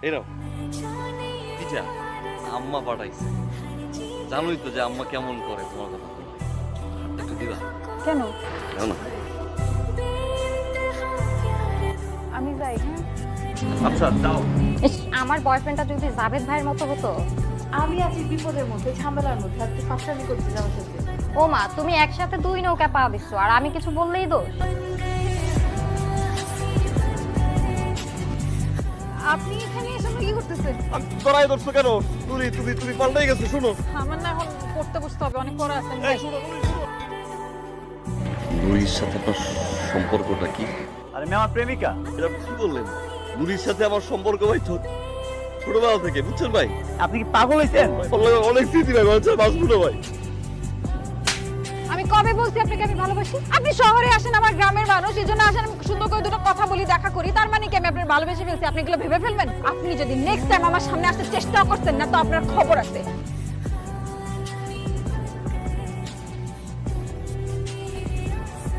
এই নাও পিঠা আম্মা পাঠাইছে। জানোই তো যে আম্মা কেমন করে তোমার কথা বললে। একটু দিবা? কেন? দাও না। আমি যাই। হ্যাঁ, আচ্ছা দাও। ইস, আমার বয়ফ্রেন্ডটা যদি জাভেদ ভাইয়ের মতো হতো। আমি আছি বিপদের মধ্যে, ঝামেলার মধ্যে, আর তুই ফাঁসলামি করছিস আমার সাথে। ও মা, তুমি একসাথে 2 নৌকা পা দিচ্ছ আর আমি কিছু বললেই দোষ। আপনি এখানে এসে কি করতেছেন? তোরাই ধরছো কেন? তুমি তুমি তুমি পাল্টাই গেছো। শুনো, আমার না এখন পড়তে বসতে হবে, অনেক পড়া আছে। নুরির সাথে আপনার সম্পর্কটা কি? আরে মেয়ে আমার প্রেমিকা। এটা কি বললেন? নুরির সাথে আমার সম্পর্ক ভাই তো ছোটবেলা থেকে, বুঝছেন ভাই? আপনি কি পাগল হয়েছেন? অনেক স্মৃতি ভাই, বাচ্চা বাঁচবো না ভাই। আমি কবে বলছি আপনাকে আমি ভালোবাসি? আপনি শহরে আসেন, আমার গ্রামের মানুষ, এই জন্য আসেন, আমি সুন্দর করে দুটো কথা বলি, দেখা করি, তার মানে কি আমি আপনার ভালোবেসে ফেলছি? আপনি এগুলো ভেবে ফেলবেন? আপনি যদি নেক্সট টাইম আমার সামনে আসতে চেষ্টা করতেন না তো আপনার খবর আছে।